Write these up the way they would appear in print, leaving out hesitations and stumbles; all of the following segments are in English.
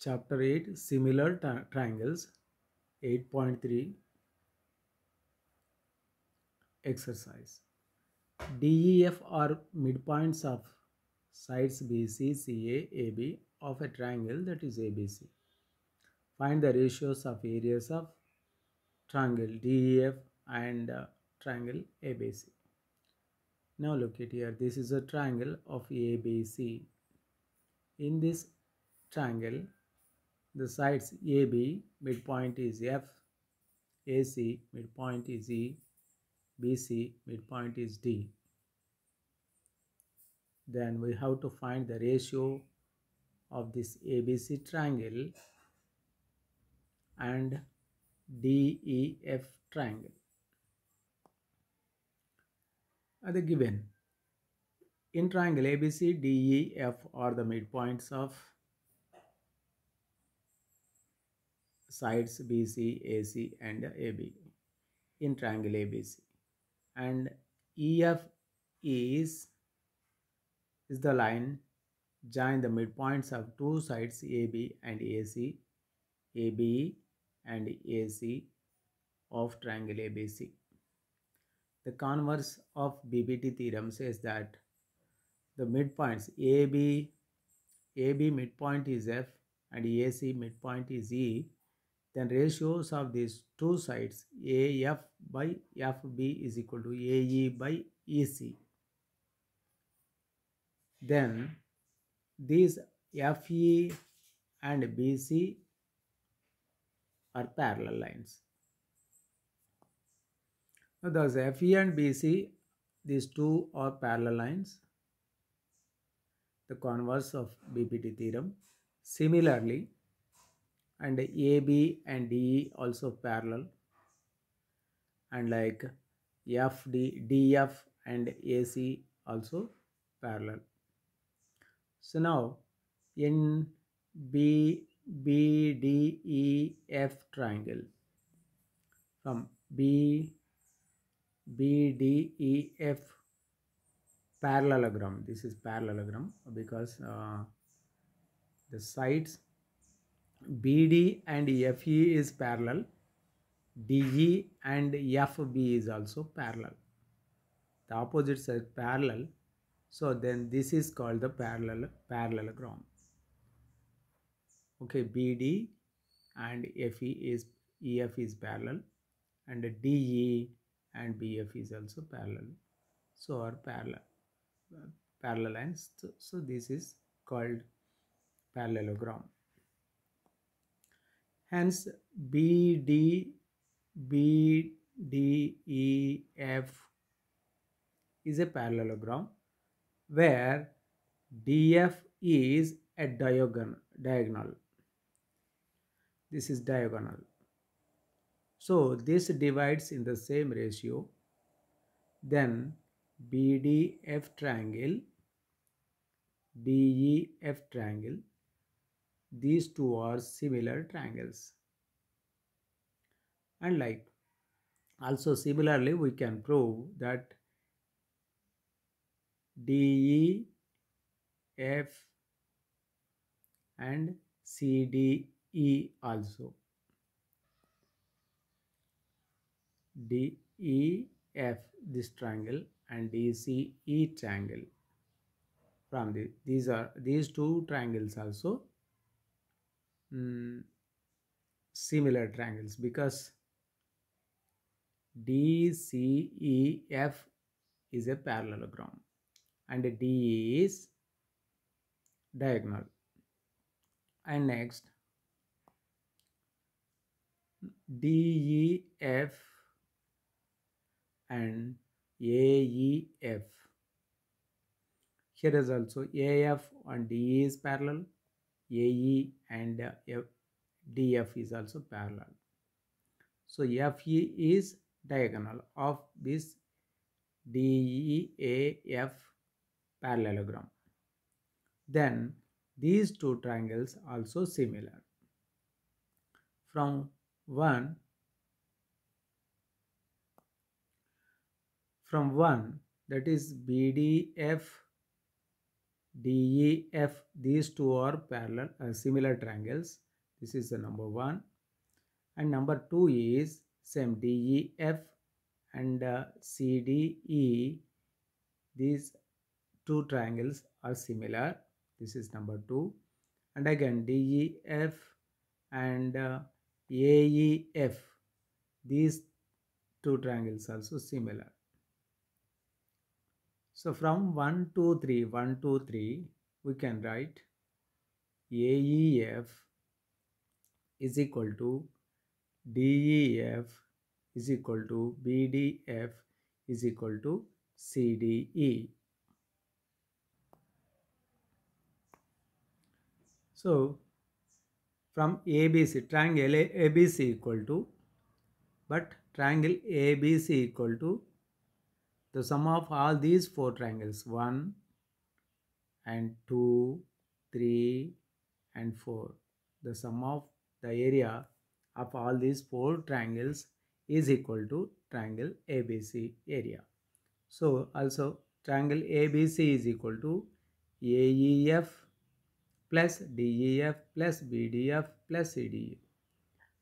Chapter 8 Similar Triangles 8.3 Exercise. DEF are midpoints of sides BC, CA, AB of a triangle that is ABC. Find the ratios of areas of triangle DEF and triangle ABC. Now look at here. This is a triangle of ABC. In this triangle, the sides AB midpoint is F, AC midpoint is E, BC midpoint is D. Then we have to find the ratio of this ABC triangle and DEF triangle. Are the given. In triangle ABC, DEF are the midpoints of sides BC, AC and AB in triangle ABC. And EF is the line join the midpoints of two sides AB and AC, ABE and AC of triangle ABC. The converse of BBT theorem says that the midpoints AB midpoint is F and AC midpoint is E, then ratios of these two sides AF by FB is equal to AE by EC. Then these FE and BC are parallel lines. Now thus FE and BC, these two are parallel lines, the converse of BPT theorem. Similarly, and AB and DE also parallel, and like DF and AC also parallel. So now in BDEF triangle, from BDEF parallelogram, this is parallelogram because the sides BD and FE is parallel, DE and FB is also parallel. The opposite side parallel, so then this is called the parallelogram. Okay, BD and FE is EF is parallel, and DE and BF is also parallel. So are parallel lines. So this is called parallelogram. Hence BDEF is a parallelogram where DF is a diagonal. This is diagonal. So this divides in the same ratio. Then BDF triangle, DEF triangle, these two are similar triangles. And like also similarly we can prove that DEF and CDE also. DEF this triangle and DCE triangle. From these two triangles also similar triangles, because DCEF is a parallelogram and DE is diagonal. And next DEF and AEF. Here is also AF and DE is parallel, AE and DF is also parallel. So FE is diagonal of this DEAF parallelogram. Then these two triangles also similar. From one that is BDF DEF, these two are parallel, similar triangles. This is the number one. And number two is same DEF and CDE. These two triangles are similar. This is number two. And again DEF and AEF. These two triangles also similar. So from 1, 2, 3, 1, 2, 3, we can write AEF is equal to DEF is equal to BDF is equal to CDE. So from ABC, triangle ABC equal to, but triangle ABC equal to the sum of all these four triangles 1 and 2, 3 and 4. The sum of the area of all these four triangles is equal to triangle ABC area. So also triangle ABC is equal to AEF plus DEF plus BDF plus CDE.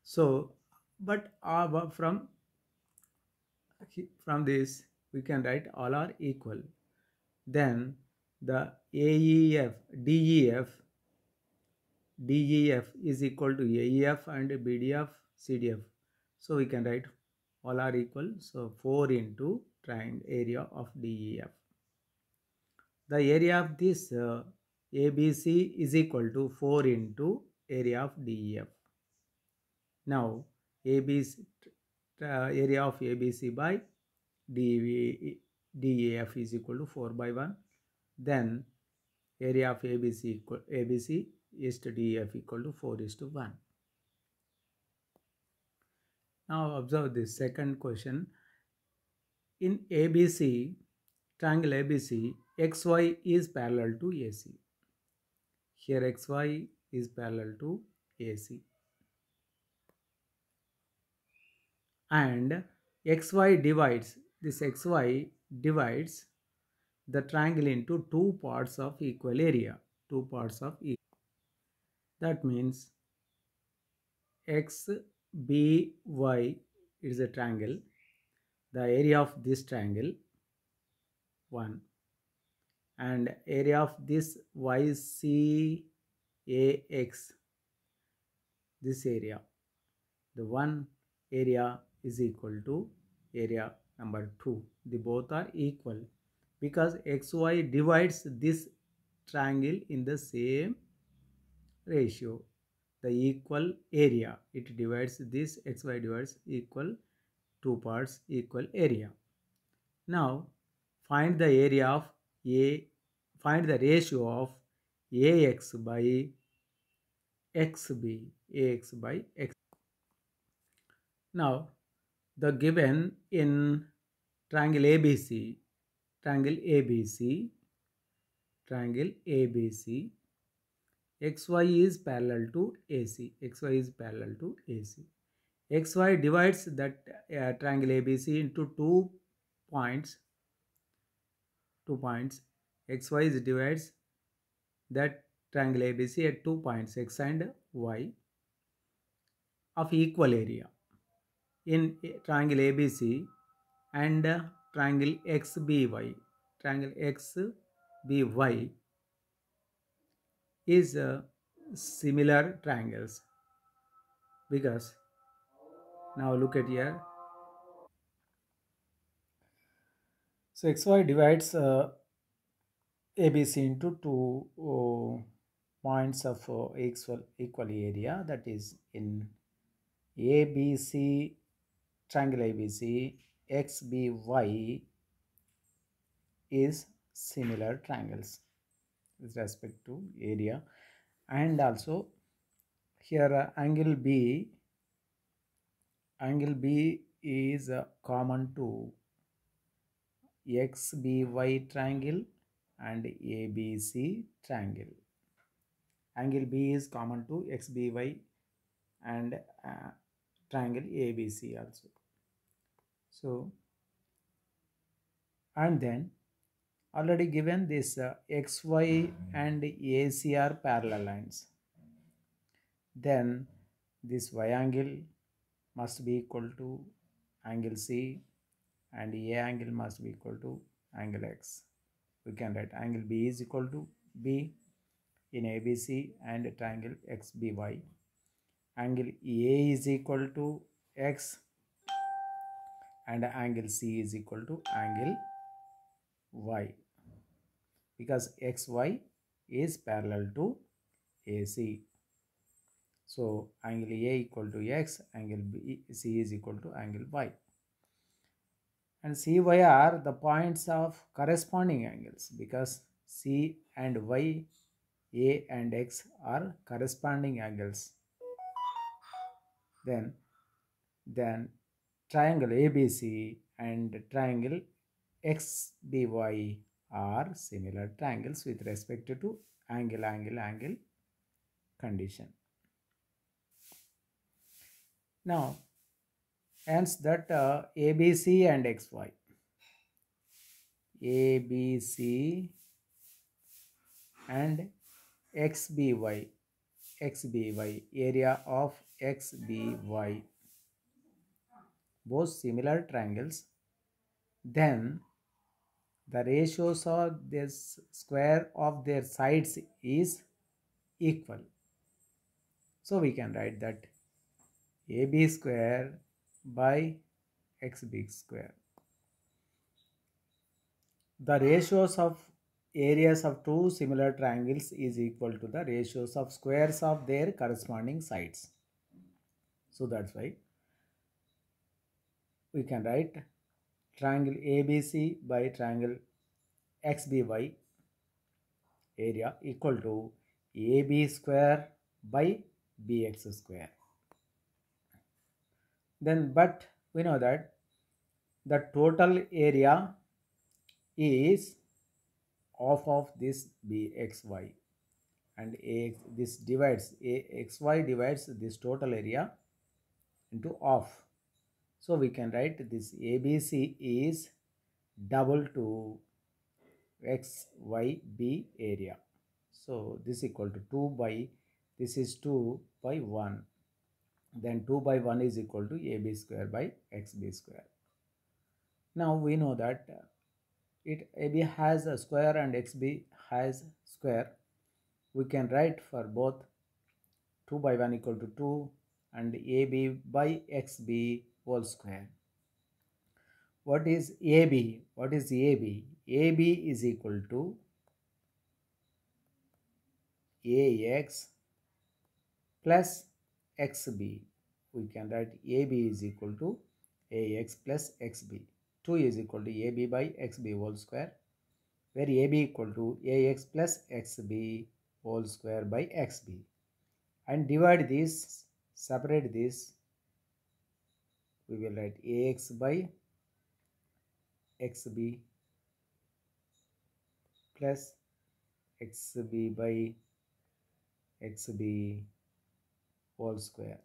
So but from this we can write all are equal. Then the AEF DEF is equal to AEF and BDF CDF. So we can write all are equal. So 4 into triangle area of DEF. The area of this ABC is equal to 4 into area of DEF. Now ABC area of ABC by DEF is equal to 4 by 1. Then area of ABC is to DEF equal to 4 is to 1. Now observe this second question. In ABC, triangle ABC, XY is parallel to AC. Here XY is parallel to AC. And XY divides the triangle into two parts of equal area. That means XBY is a triangle. The area of this triangle 1 and area of this YCAX, this area, the one area is equal to area number 2. The both are equal because XY divides this triangle in the same ratio, the equal area. It divides this XY divides equal two parts equal area. Now find the area of find the ratio of AX by XB, AX by X. Now the given in triangle ABC, triangle ABC, triangle ABC, XY is parallel to AC, XY is parallel to AC. XY divides that triangle ABC into two points, XY is divides that triangle ABC at 2 points X and Y of equal area. In triangle ABC and triangle XBY, triangle XBY is similar triangles because now look at here. So XY divides ABC into two points of equal area, that is in ABC, triangle ABC, XBY is similar triangles with respect to area. And also here angle B is common to XBY triangle and ABC triangle. Angle B is common to XBY and triangle ABC also. So and then already given this XY and AC are parallel lines. Then this Y angle must be equal to angle C and A angle must be equal to angle X. We can write angle B is equal to B in ABC and triangle XBY. Angle A is equal to X and angle C is equal to angle Y, because XY is parallel to AC. So angle A equal to X, angle C is equal to angle Y. And CY are the points of corresponding angles, because C and Y, A and X are corresponding angles. Then triangle ABC and triangle XBY are similar triangles with respect to angle condition. Now, hence that ABC and XY, ABC and XBY, area of XBY, both similar triangles, then the ratios of this square of their sides is equal. So we can write that AB square by XB square. The ratios of areas of two similar triangles is equal to the ratios of squares of their corresponding sides. So that's why we can write triangle ABC by triangle XBY area equal to AB square by BX square. Then, but we know that the total area is half of this BXY, and AX, this divides, AXY divides this total area into half. So we can write this ABC is double to XYB area. So this equal to 2 by, this is 2 by 1. Then 2 by 1 is equal to AB square by XB square. Now we know that AB has a square and XB has square. We can write for both 2 by 1 equal to 2 and AB by XB whole square. What is AB? What is AB? AB is equal to AX plus XB. We can write AB is equal to AX plus XB. 2 is equal to AB by XB whole square, where AB equal to AX plus XB whole square by XB. And divide this, separate this, we will write AX by XB plus XB by XB whole square.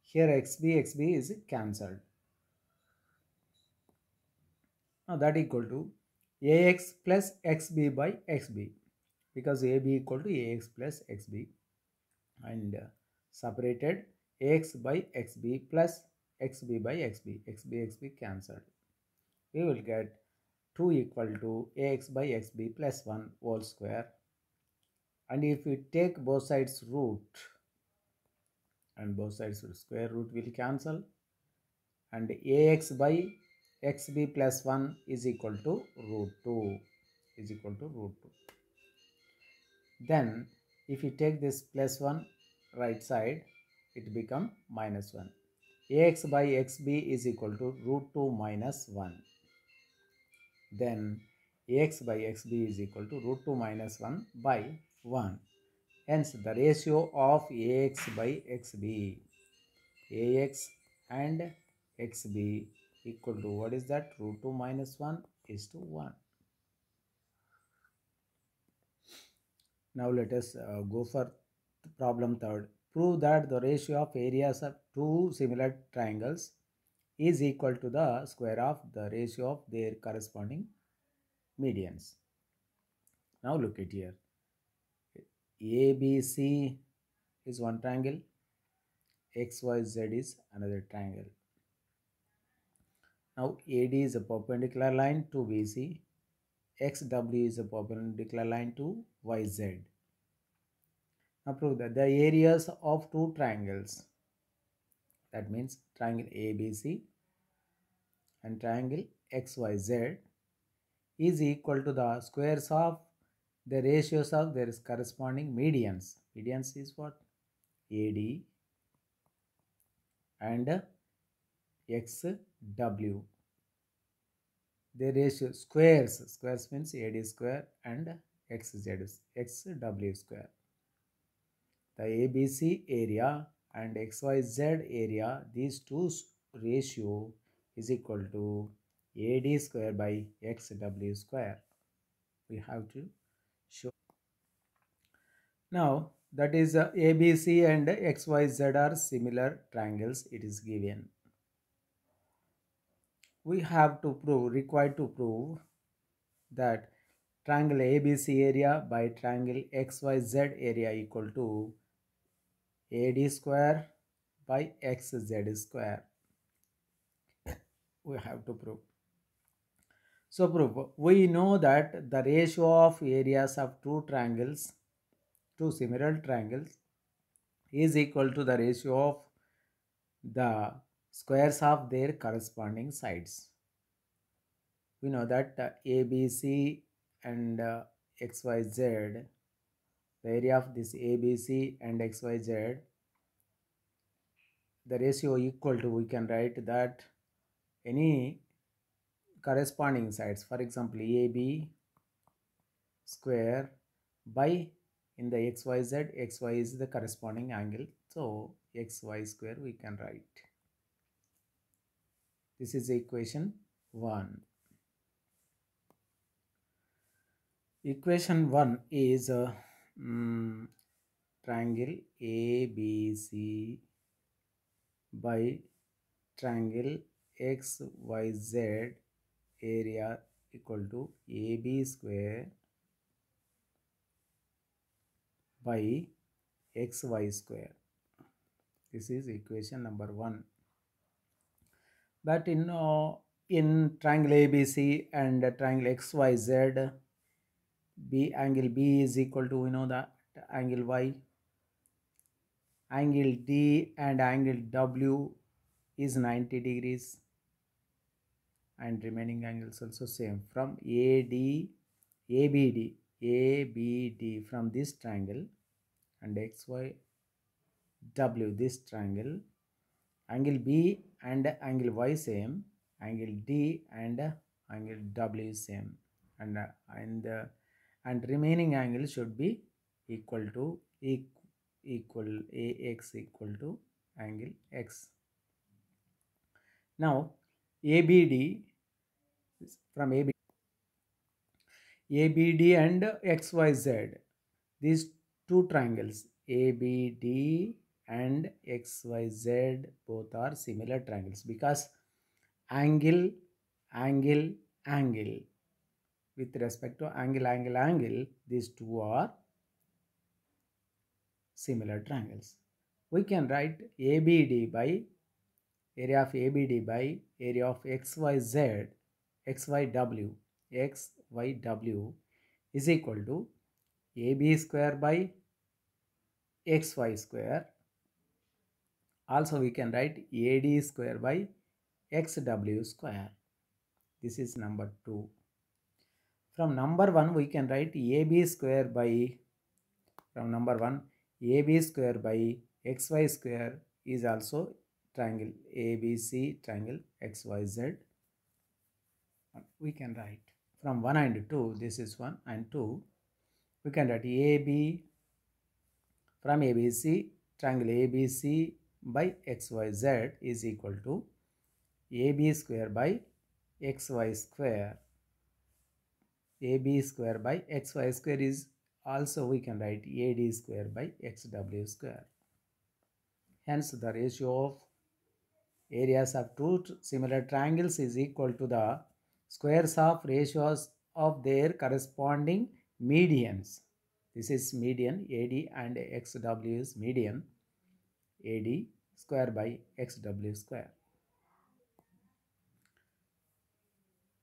Here XB is cancelled. Now that equal to AX plus XB by XB, because AB equal to AX plus XB, and separated AX by XB plus XB by XB, XB cancelled. We will get 2 equal to AX by XB plus 1 whole square, and if we take both sides root, and both sides square root will cancel, and AX by XB plus 1 is equal to root 2, is equal to root 2. Then if you take this plus 1 right side, it become minus 1. AX by XB is equal to root 2 minus 1. Then AX by XB is equal to root 2 minus 1 by 1. Hence the ratio of AX by XB, AX and XB equal to, what is that? Root 2 minus 1 is to 1. Now let us go for problem third. Prove that the ratio of areas of two similar triangles is equal to the square of the ratio of their corresponding medians. Now look at here. ABC is one triangle, XYZ is another triangle. Now AD is a perpendicular line to BC, XW is a perpendicular line to YZ. Now prove that the areas of two triangles, that means triangle ABC and triangle XYZ, is equal to the squares of the ratios of their corresponding medians. Medians is what? AD and XW. The ratio squares means AD square and XW square. The ABC area and XYZ area, these two ratio is equal to AD square by XW square. We have to show. Now that is ABC and XYZ are similar triangles, it is given. We have to prove, required to prove that triangle ABC area by triangle XYZ area equal to AD square by XZ square. We have to prove. So proof, we know that the ratio of areas of two triangles, two similar triangles, is equal to the ratio of the squares of their corresponding sides. We know that ABC and XYZ, the area of this ABC and XYZ, the ratio equal to, we can write that any corresponding sides, for example AB square by, in the XYZ, XY is the corresponding angle, so XY square we can write. This is equation 1. Equation 1 is triangle ABC by triangle XYZ area equal to AB square by XY square. This is equation number 1. But in triangle ABC and triangle XYZ, angle B is equal to, we know that angle Y, angle D and angle W is 90 degrees and remaining angles also same. From ABD from this triangle and XYW this triangle, angle B and angle Y same, angle D and angle W is same, and remaining angle should be equal to AX equal to angle X. Now ABD, from ABD and XYZ, these two triangles ABD and XYZ both are similar triangles because angle with respect to angle, these two are similar triangles. We can write ABD by area of ABD by area of XYZ, XYW is equal to AB square by XY square. Also we can write AD square by XW square. This is number 2. From number 1 we can write AB square by, from number 1, AB square by XY square is also triangle ABC, triangle XYZ. We can write from 1 and 2, this is 1 and 2, we can write AB from ABC, triangle ABC by XYZ is equal to AB square by XY square. AB square by XY square is also, we can write AD square by XW square. Hence the ratio of areas of two similar triangles is equal to the squares of ratios of their corresponding medians. This is median, AD, and XW is median, AD square by XW square.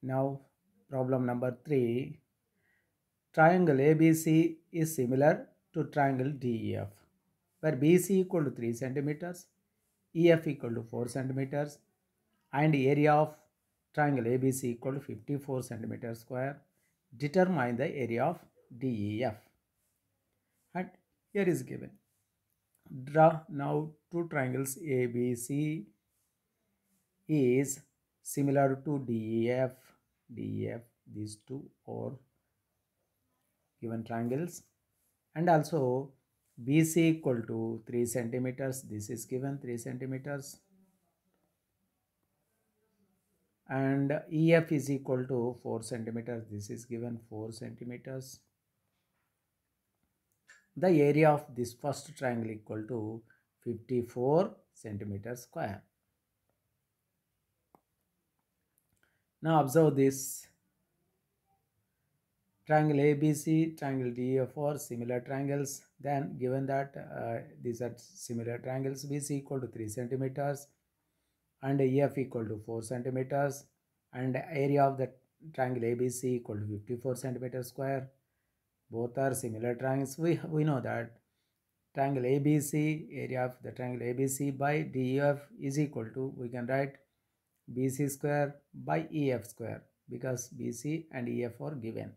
Now problem number 3. Triangle ABC is similar to triangle DEF, where BC equal to 3 centimeters, EF equal to 4 centimeters, and area of triangle ABC equal to 54 centimeters square. Determine the area of DEF. And here is given. Draw now two triangles ABC is similar to DEF. DEF, these two are given triangles, and also BC equal to 3 centimeters. This is given 3 centimeters, and EF is equal to 4 centimeters. This is given 4 centimeters. The area of this first triangle equal to 54 centimeters square. Now observe this. Triangle ABC, triangle DEF are similar triangles. Then given that these are similar triangles, BC equal to 3 centimeters and EF equal to 4 centimeters, and area of the triangle ABC equal to 54 centimeters square. Both are similar triangles. We know that triangle ABC, area of the triangle ABC by DEF is equal to, we can write BC square by EF square, because BC and EF are given.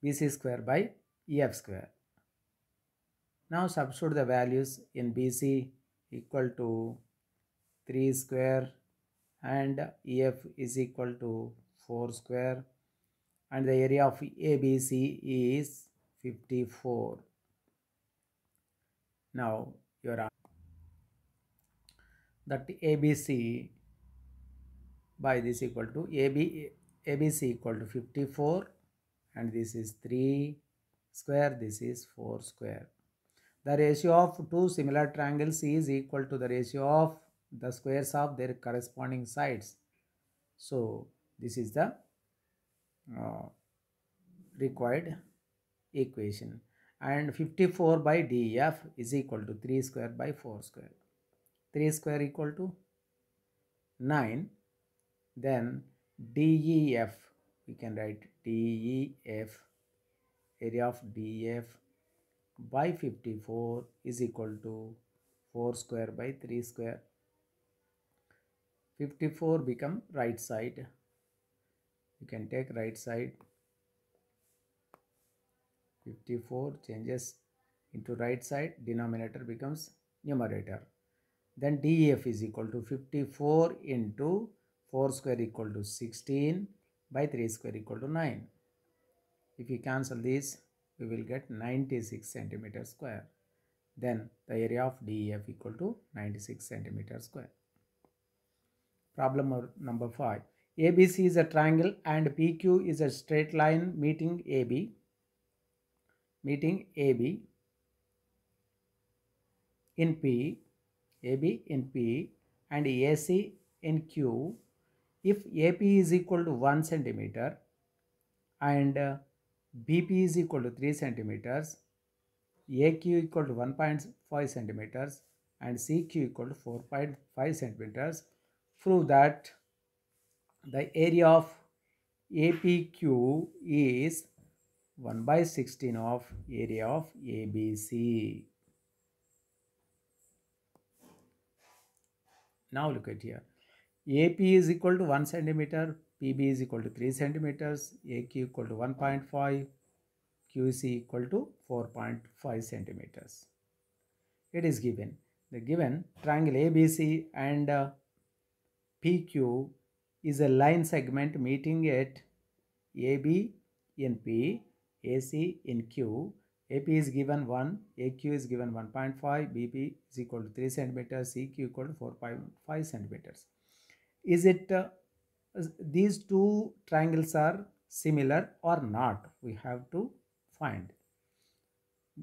BC square by EF square. Now substitute the values in BC equal to 3 square and EF is equal to 4 square, and the area of ABC is 54. Now your answer that ABC by this equal to ABC equal to 54, and this is 3 square, this is 4 square. The ratio of two similar triangles is equal to the ratio of the squares of their corresponding sides. So this is the required equation, and 54 by DEF is equal to 3 square by 4 square. 3 square equal to 9. Then DEF, we can write DEF, area of DEF by 54 is equal to 4 square by 3 square. 54 become right side. You can take right side. 54 changes into right side, denominator becomes numerator. Then DEF is equal to 54 into 4 square equal to 16 by 3 square equal to 9. If you cancel this, we will get 96 centimeters square. Then the area of DEF equal to 96 centimeters square. Problem number 5. ABC is a triangle and PQ is a straight line meeting AB in P, AB in P and AC in Q. If AP is equal to 1 centimeter and BP is equal to 3 centimeters, AQ equal to 1.5 centimeters and CQ equal to 4.5 centimeters, prove that the area of APQ is 1 by 16 of area of ABC. Now look at here. AP is equal to 1 centimeter, PB is equal to 3 centimeters, AQ equal to 1.5, QC equal to 4.5 centimeters. It is given. The given triangle ABC and PQ is a line segment meeting at AB in P, AC in Q. AP is given 1, AQ is given 1.5, BP is equal to 3 centimeters, CQ equal to 4.5 centimeters. Is it these two triangles are similar or not? We have to find.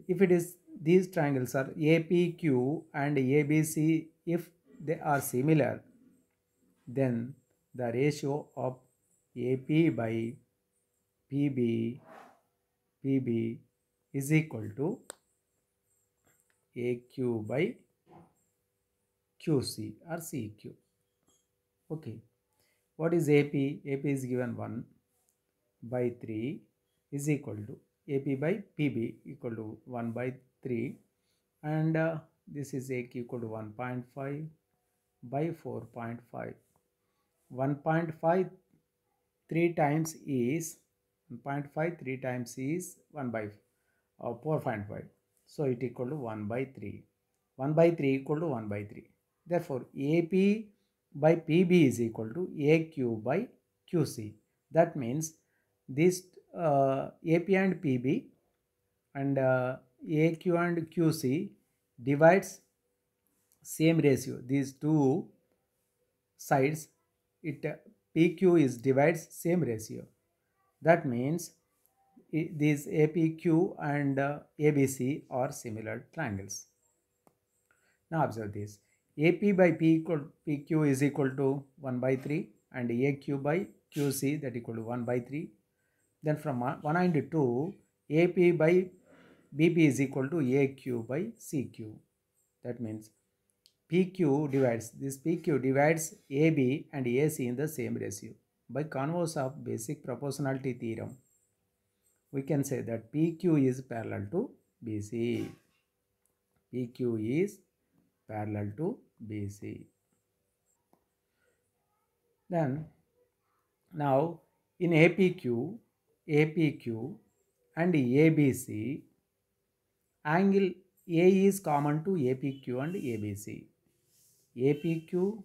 If it is these triangles are APQ and ABC, if they are similar, then the ratio of AP by PB is equal to AQ by QC or CQ. Okay. What is AP? AP is given 1 by 3 is equal to AP by PB equal to 1 by 3, and this is AQ equal to 1.5 by 4.5. 1.5 3 times is 1.5 3 times is 1 by 4.5. So it equal to 1 by 3. 1 by 3 equal to 1 by 3. Therefore, AP by PB is equal to AQ by QC. That means this AP and PB and AQ and QC divides same ratio. These two sides, it PQ is divides same ratio. That means these APQ and ABC are similar triangles. Now observe this. AP by PQ is equal to 1 by 3 and AQ by QC that equal to 1 by 3. Then from 1 and 2, AP by BP is equal to AQ by CQ. That means PQ divides AB and AC in the same ratio. By converse of basic proportionality theorem, we can say that PQ is parallel to BC. PQ is parallel to BC. Then now in APQ and ABC, angle A is common to APQ and ABC. APQ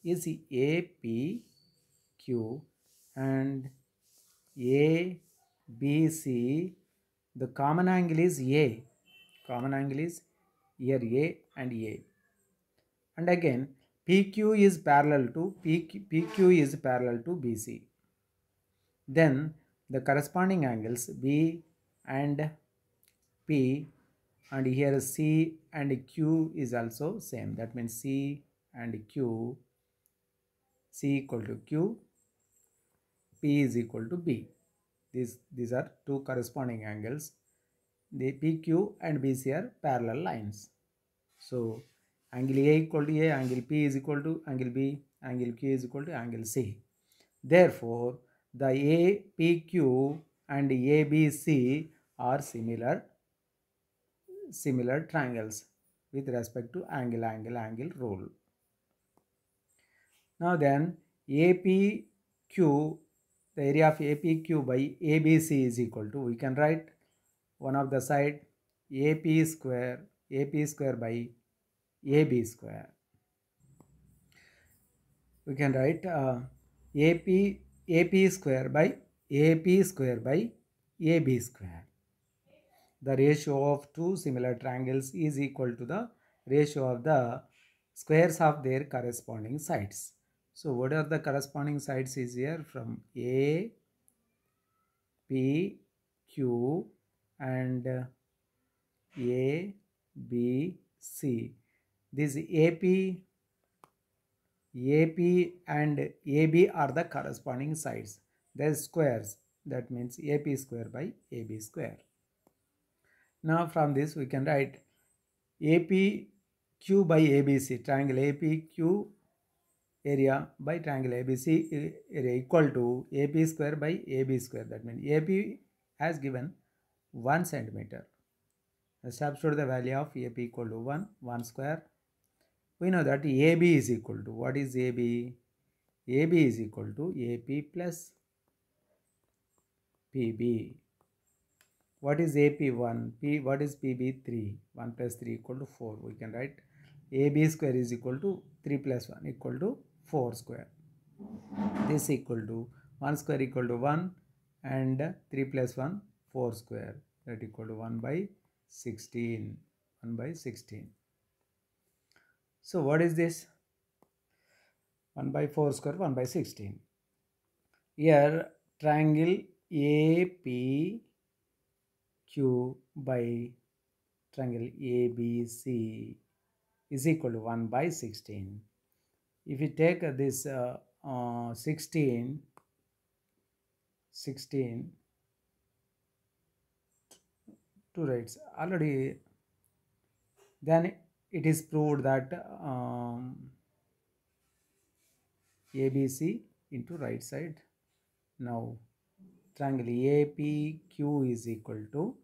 is APQ and ABC. The common angle is A. Common angle is here A and A. And again PQ is parallel to BC. Then the corresponding angles B and P, and here C and Q is also same. That means C and Q, C equal to Q, P is equal to B. These are two corresponding angles. The PQ and BC are parallel lines. So angle A equal to A, angle P is equal to angle B, angle Q is equal to angle C. Therefore, the APQ and ABC are similar triangles with respect to angle rule. Now then, APQ, the area of APQ by ABC is equal to, we can write one of the side AP square by AB square. We can write AP square by AB square. The ratio of two similar triangles is equal to the ratio of the squares of their corresponding sides. So what are the corresponding sides is here from A, P, Q and A, B, C. This AP and AB are the corresponding sides. They are squares. That means AP square by AB square. Now from this we can write APQ by ABC, triangle APQ area by triangle ABC area equal to AP square by AB square. That means AP has given 1 centimeter. Substitute the value of AP equal to 1 square. We know that AB is equal to, what is AB? AB is equal to AP plus PB. What is AP1? What is PB3? 1 plus 3 equal to 4. We can write AB square is equal to 3 plus 1 equal to 4 square. This equal to 1 square equal to 1 and 3 plus 1 4 square. That equal to 1 by 16. 1 by 16. So what is this? 1 by 4 square, 1 by 16. Here triangle APQ by triangle ABC is equal to 1 by 16. If you take this 16 16 two rights already. Then it is proved that ABC into right side. Now triangle APQ is equal to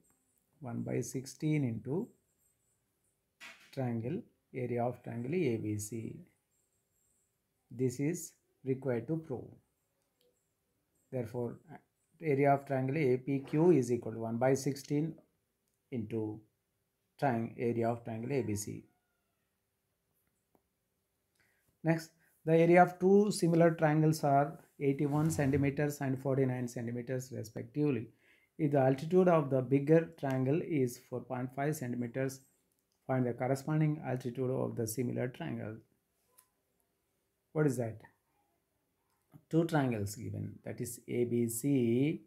1 by 16 into triangle area of triangle ABC. This is required to prove. Therefore, area of triangle APQ is equal to 1 by 16 into area of triangle ABC. Next, the area of two similar triangles are 81 centimeters and 49 centimeters respectively. If the altitude of the bigger triangle is 4.5 centimeters, find the corresponding altitude of the similar triangle. What is that? Two triangles given, that is ABC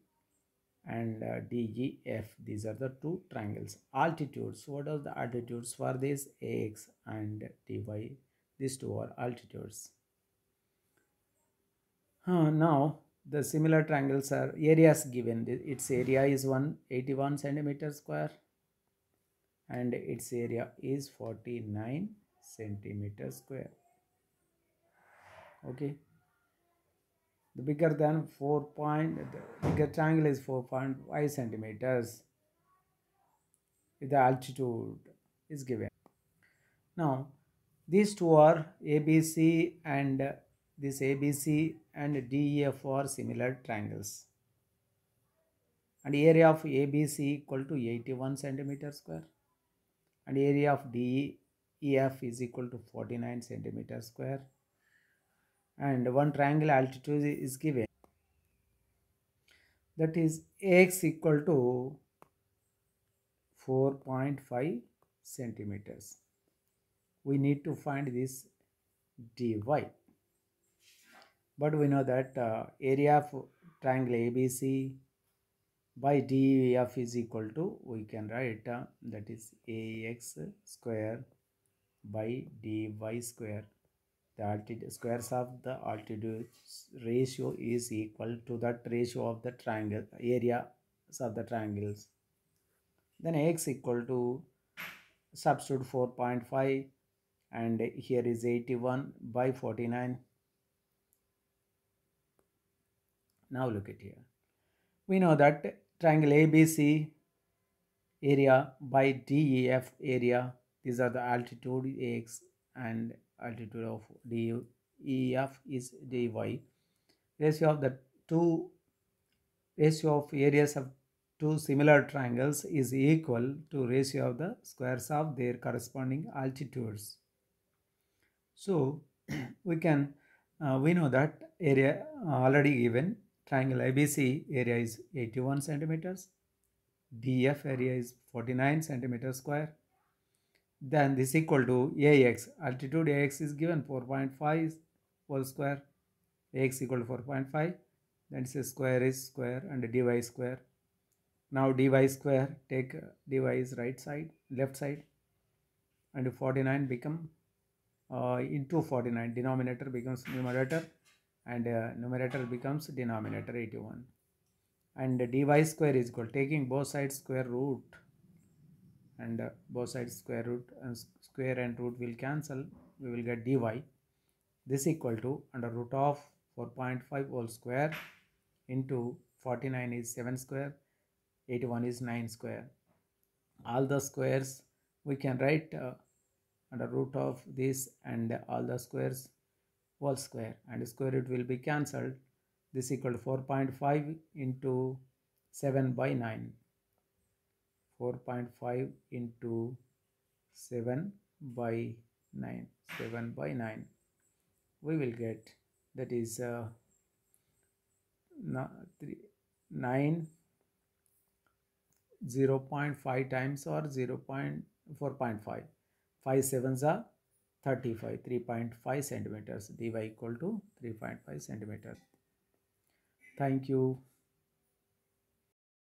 and DEF. These are the two triangles. Altitudes, what are the altitudes for this? AX and DY. These two are altitudes. Now the similar triangles are areas given. Its area is 181 centimeters square and its area is 49 centimeters square. Okay. The bigger triangle is 4.5 centimeters. The altitude is given. Now these two are ABC and this ABC and DEF are similar triangles. And area of ABC equal to 81 centimeters square and area of DEF is equal to 49 centimeters square, and one triangle altitude is given, that is AX equal to 4.5 centimeters. We need to find this DY, but we know that area of triangle ABC by DEF is equal to, we can write that is AX square by DY square. The altitude squares of the altitude ratio is equal to that ratio of the triangle areas of the triangles. Then X equal to, substitute 4.5 and here is 81 by 49. Now look at here. We know that triangle ABC area by DEF area, these are the altitude AX and altitude of DEF is DY. Ratio of areas of two similar triangles is equal to ratio of the squares of their corresponding altitudes. So we know that area already given. Triangle ABC area is 81 centimeters, DF area is 49 centimeters square. Then this equal to AX, altitude AX is given 4.5 whole square, AX equal to 4.5, then it's square is square and dy square. Now dy square, take dy is right side, left side, and 49 become into 49, denominator becomes numerator and numerator becomes denominator 81, and dy square is equal, taking both sides square root, and both sides square root and square and root will cancel, we will get dy. This equal to under root of 4.5 whole square into 49 is 7 square, 81 is 9 square. All the squares we can write under root of this and all the squares whole square, and square root will be cancelled. This equal to 4.5 into 7 by 9. 4.5 into 7 by 9. 7 by 9. We will get, that is 9 0.5 times or 4.5. 5 sevens are 35, 3.5 centimeters. dy equal to 3.5 centimeters. Thank you.